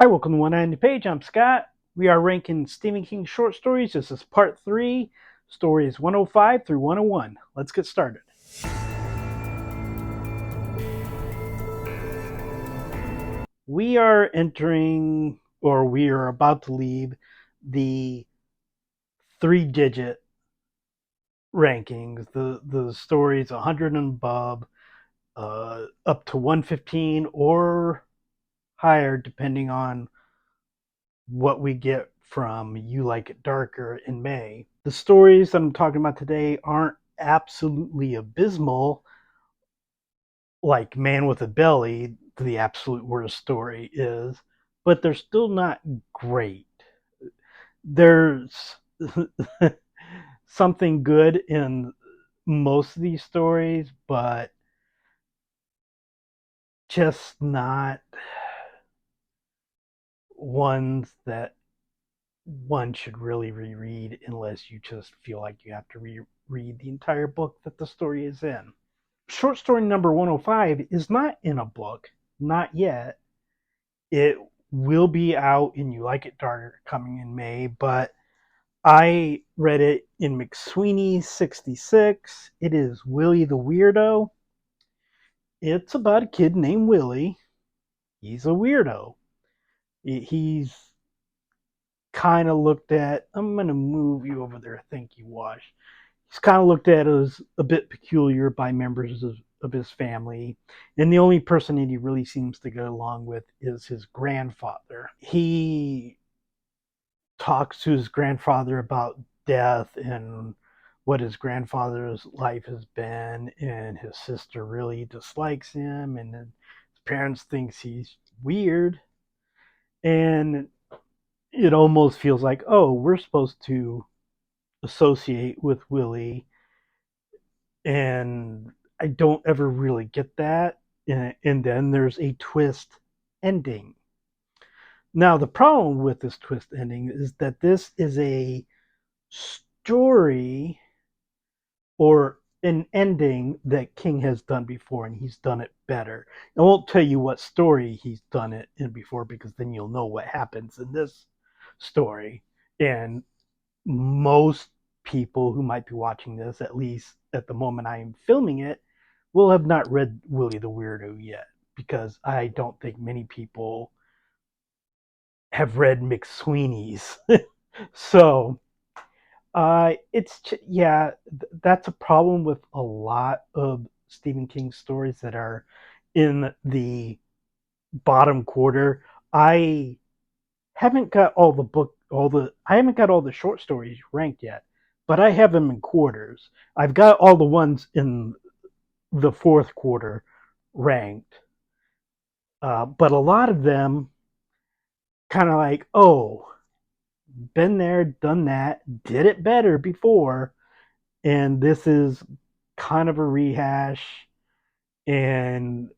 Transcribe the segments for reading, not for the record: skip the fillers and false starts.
Hi, welcome to One Eye on the Page. I'm Scott. We are ranking Stephen King short stories. This is part 3, stories 105 through 101. Let's get started. We are entering, or we are about to leave, the 3-digit rankings. The stories 100 and above, up to 115 or higher, depending on what we get from You Like It Darker in May. The stories that I'm talking about today aren't absolutely abysmal, like Man with a Belly, the absolute worst story is, but they're still not great. There's something good in most of these stories, but just not ones that one should really reread unless you just feel like you have to reread the entire book that the story is in. Short story number 105 is not in a book, not yet. It will be out in You Like It Darker coming in May, but I read it in McSweeney 66. It is Willie the Weirdo. It's about a kid named Willie. He's a weirdo. He's kind of looked at, I'm going to move you over there, thank you, Wash. He's kind of looked at as a bit peculiar by members of his family. And the only person that he really seems to get along with is his grandfather. He talks to his grandfather about death and what his grandfather's life has been, and his sister really dislikes him, and his parents thinks he's weird. And it almost feels like, oh, we're supposed to associate with Willie, and I don't ever really get that. And then there's a twist ending. Now, the problem with this twist ending is that this is a story or an ending that King has done before, and he's done it better. I won't tell you what story he's done it in before, because then you'll know what happens in this story. And most people who might be watching this, at least at the moment I am filming it, will have not read Willie the Weirdo yet, because I don't think many people have read McSweeney's. So yeah, that's a problem with a lot of Stephen King stories that are in the bottom quarter. I haven't got I haven't got all the short stories ranked yet, but I have them in quarters. I've got all the ones in the fourth quarter ranked, but a lot of them kind of like, oh, been there, done that, did it better before, and this is kind of a rehash and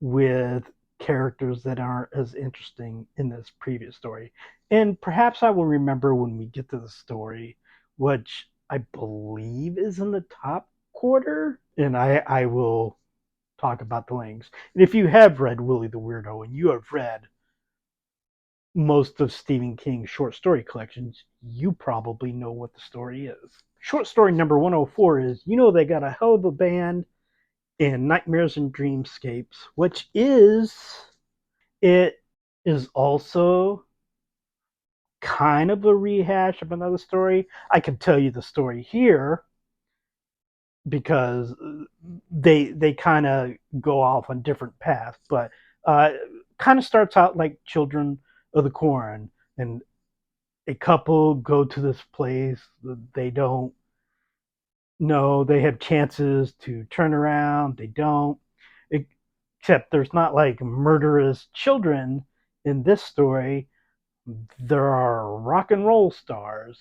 with characters that aren't as interesting in this previous story. And perhaps I will remember when we get to the story, which I believe is in the top quarter, and I will talk about the links. And if you have read Willie the Weirdo and you have read most of Stephen King's short story collections, you probably know what the story is. Short story number 104 is, they got a hell of a band in Nightmares and Dreamscapes, which it is also kind of a rehash of another story. I can tell you the story here because they kind of go off on different paths, but kind of starts out like Children of the Corn, and a couple go to this place. They don't know, they have chances to turn around, they don't. Except there's not like murderous children in this story. There are rock and roll stars,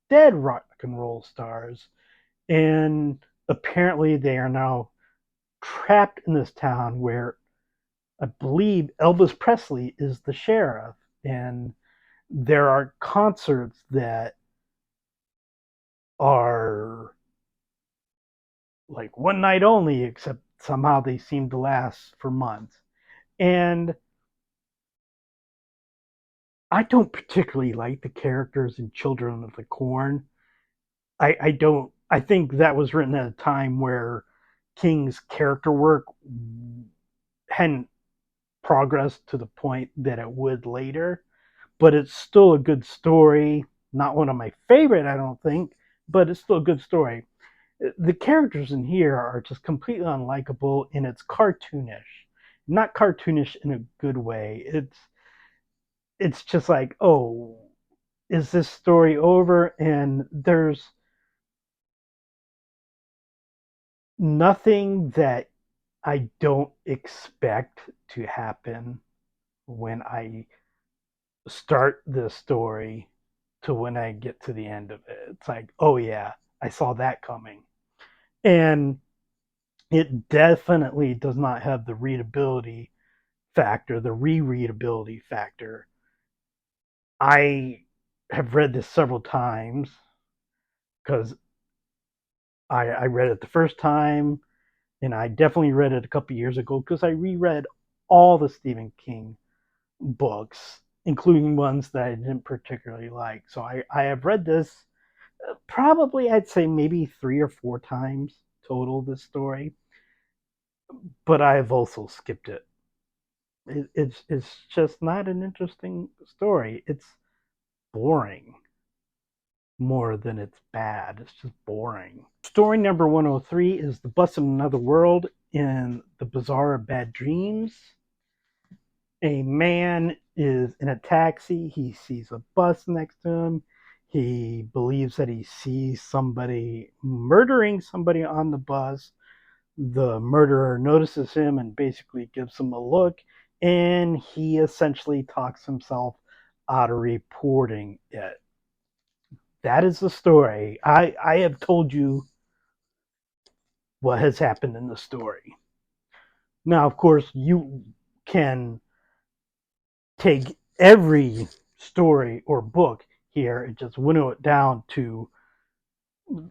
dead rock and roll stars, and apparently they are now trapped in this town where I believe Elvis Presley is the sheriff, and there are concerts that are like one night only, except somehow they seem to last for months. And I don't particularly like the characters in Children of the Corn. I don't. I think that was written at a time where King's character work hadn't progressed to the point that it would later. But it's still a good story. Not one of my favorite, I don't think, but it's still a good story. The characters in here are just completely unlikable, and it's cartoonish. Not cartoonish in a good way. It's just like, oh, is this story over? And there's nothing that I don't expect to happen when I start the story to when I get to the end of it. It's like, oh yeah, I saw that coming. And it definitely does not have the readability factor, the rereadability factor. I have read this several times because I read it the first time, and I definitely read it a couple years ago because I reread all the Stephen King books, including ones that I didn't particularly like. So I have read this probably, I'd say maybe 3 or 4 times total, this story, but I've also skipped it. It's just not an interesting story. It's boring more than it's bad. It's just boring. Story number 103 is The Bus in Another World in the Bazaar of Bad Dreams. A man is in a taxi. He sees a bus next to him. He believes that he sees somebody murdering somebody on the bus. The murderer notices him and basically gives him a look, and he essentially talks himself out of reporting it. That is the story. I have told you what has happened in the story. Now, of course, you can take every story or book here and just winnow it down to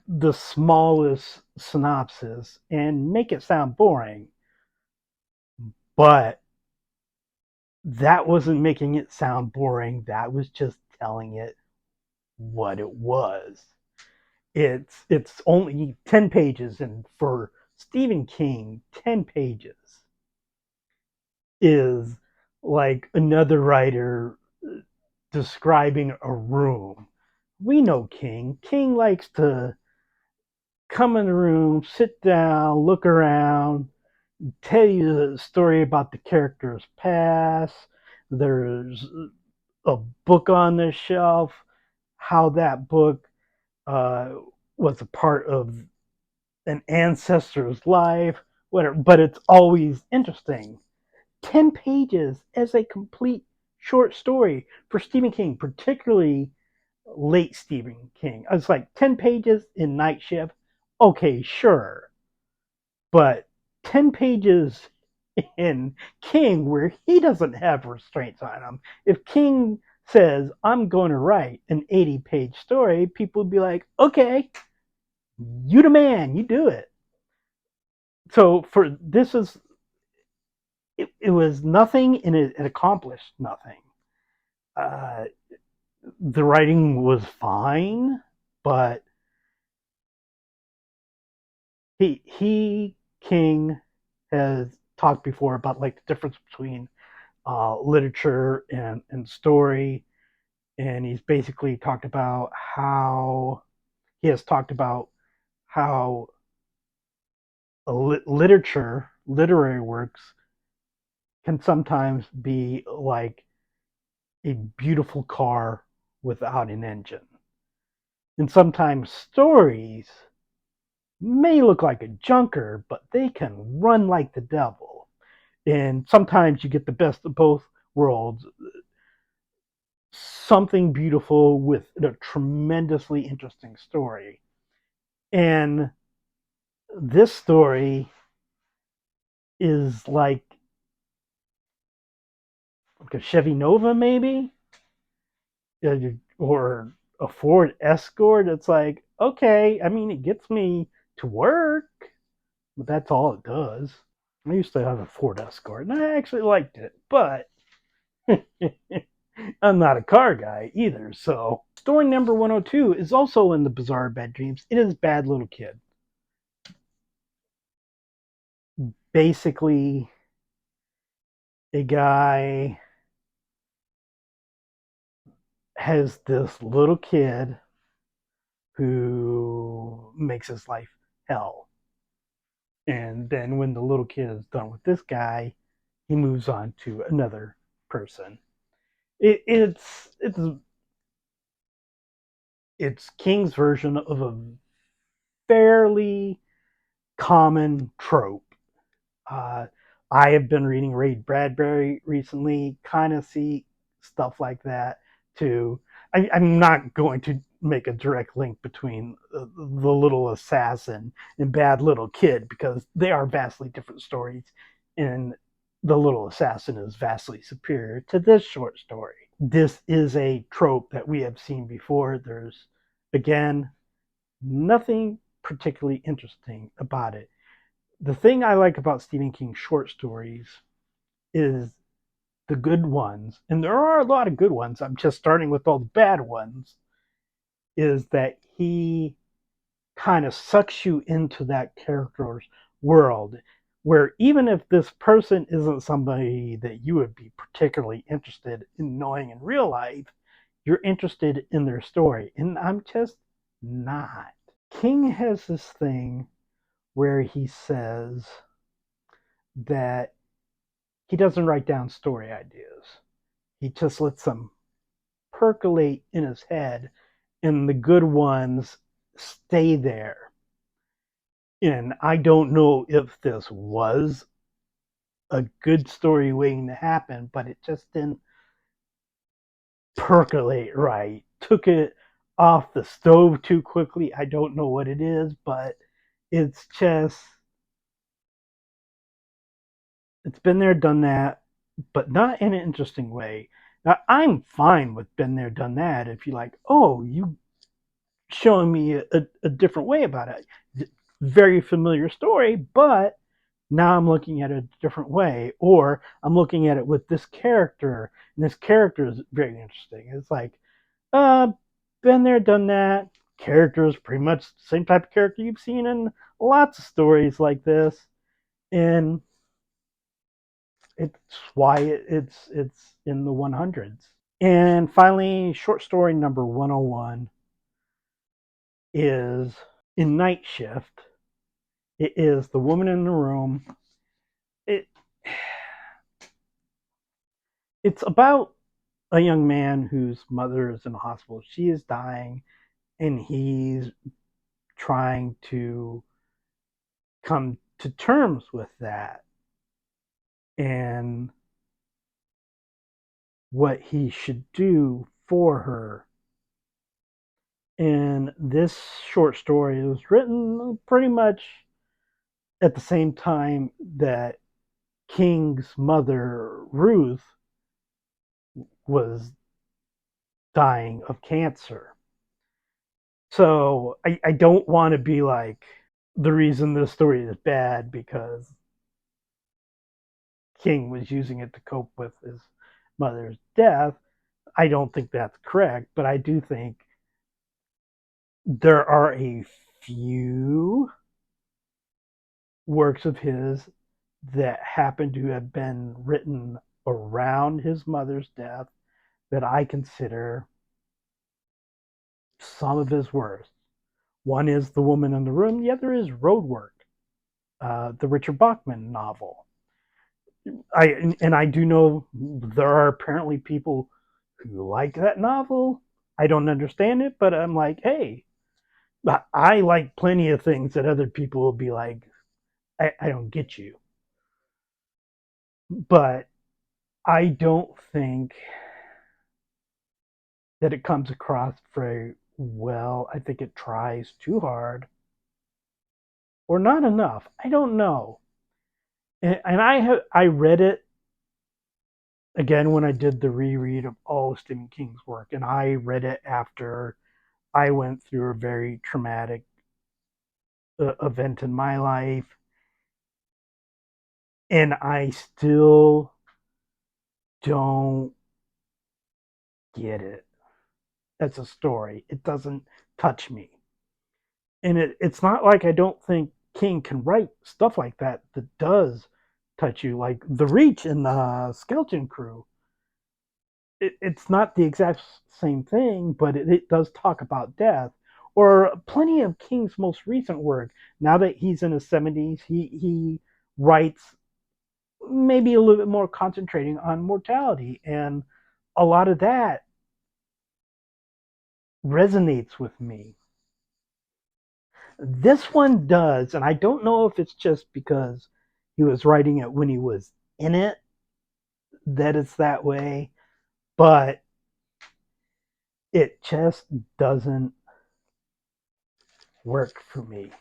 the smallest synopsis and make it sound boring. But that wasn't making it sound boring. That was just telling it what it was. It's only 10 pages, and for Stephen King, 10 pages is like another writer describing a room. We know King. King likes to come in the room, sit down, look around, tell you a story about the character's past. There's a book on the shelf, how that book uh, was a part of an ancestor's life, whatever. But it's always interesting. 10 pages as a complete short story for Stephen King, particularly late Stephen King. I was like, 10 pages in Night Shift. Okay, sure. But 10 pages in King, where he doesn't have restraints on him. If King says, I'm going to write an 80-page story, people would be like, okay, you the man, you do it. So for this is it was nothing, and it accomplished nothing. Uh, the writing was fine, but he King has talked before about like the difference between literature and story, and he's basically talked about how he has talked about how literary works can sometimes be like a beautiful car without an engine. And sometimes stories may look like a junker, but they can run like the devil. And sometimes you get the best of both worlds, something beautiful with a tremendously interesting story. And this story is like a Chevy Nova, maybe, or a Ford Escort. It's like, okay, I mean, it gets me to work, but that's all it does. I used to have a Ford Escort, and I actually liked it, but I'm not a car guy either. So, story number 102 is also in the Bizarre Bad Dreams. It is Bad Little Kid. Basically, a guy has this little kid who makes his life hell. And then when the little kid is done with this guy, he moves on to another person. It's King's version of a fairly common trope. Uh, I have been reading Ray Bradbury recently, kind of see stuff like that too. I'm not going to make a direct link between The Little Assassin and Bad Little Kid because they are vastly different stories, and The Little Assassin is vastly superior to this short story. This is a trope that we have seen before. There's, again, nothing particularly interesting about it. The thing I like about Stephen King's short stories is the good ones, and there are a lot of good ones. I'm just starting with all the bad ones, is that he kind of sucks you into that character's world where even if this person isn't somebody that you would be particularly interested in knowing in real life, you're interested in their story. And I'm just not. King has this thing where he says that he doesn't write down story ideas. He just lets them percolate in his head, and the good ones stay there. And I don't know if this was a good story waiting to happen, but it just didn't percolate right. Took it off the stove too quickly. I don't know what it is, but it's just, it's been there, done that, but not in an interesting way. Now, I'm fine with been there, done that if you like, oh, you showing me a different way about it. Very familiar story, but now I'm looking at it a different way, or I'm looking at it with this character, and this character is very interesting. It's like, uh, been there, done that. Character is pretty much the same type of character you've seen in lots of stories like this, and it's why it's in the 100s. And finally, short story number 101 is in Night Shift. It is The Woman in the Room. It it's about a young man whose mother is in the hospital. She is dying, and he's trying to come to terms with that and what he should do for her. And this short story was written pretty much at the same time that King's mother, Ruth, was dying of cancer. So I don't want to be like the reason this story is bad because King was using it to cope with his mother's death. I don't think that's correct, but I do think there are a few works of his that happen to have been written around his mother's death that I consider some of his worst. One is The Woman in the Room, the other is Roadwork, the Richard Bachman novel. I do know there are apparently people who like that novel. I don't understand it, but I'm like, hey, I like plenty of things that other people will be like, I don't get you. But I don't think that it comes across very well. I think it tries too hard or not enough. I don't know. And I read it again when I did the reread of all of Stephen King's work, and I read it after I went through a very traumatic event in my life, and I still don't get it as a story. It doesn't touch me. And it's not like I don't think King can write stuff like that does touch you. Like The Reach and the Skeleton Crew. It's not the exact same thing, but it does talk about death. Or plenty of King's most recent work. Now that he's in his 70s, he writes maybe a little bit more concentrating on mortality. And a lot of that resonates with me. This one does, and I don't know if it's just because he was writing it when he was in it that it's that way, but it just doesn't work for me.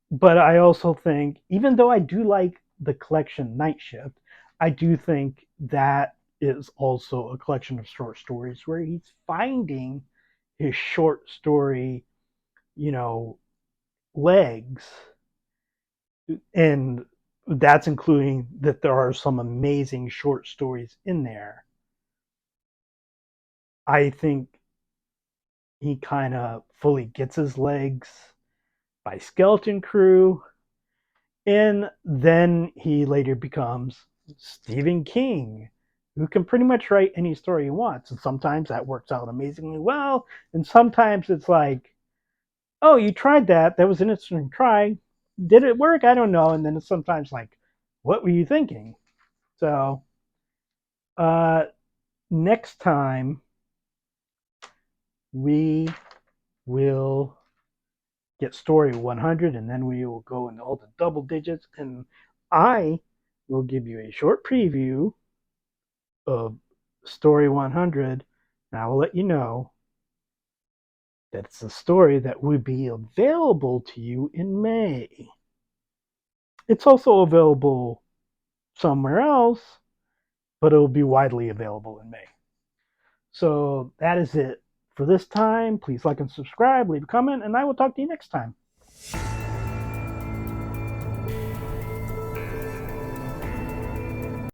But I also think, even though I do like the collection Night Shift, I do think that is also a collection of short stories where he's finding his short story, you know, legs. And that's including that there are some amazing short stories in there. I think he kind of fully gets his legs by Skeleton Crew, and then he later becomes Stephen King, who can pretty much write any story he wants. And sometimes that works out amazingly well, and sometimes it's like, oh, you tried that. That was an interesting try. Did it work? I don't know. And then it's sometimes like, what were you thinking? So, uh, next time we will get story 100, and then we will go into all the double digits, and I will give you a short preview of story 100. And I will let you know that it's a story that will be available to you in May. It's also available somewhere else, but it will be widely available in May. So that is it for this time. Please like and subscribe, leave a comment, and I will talk to you next time.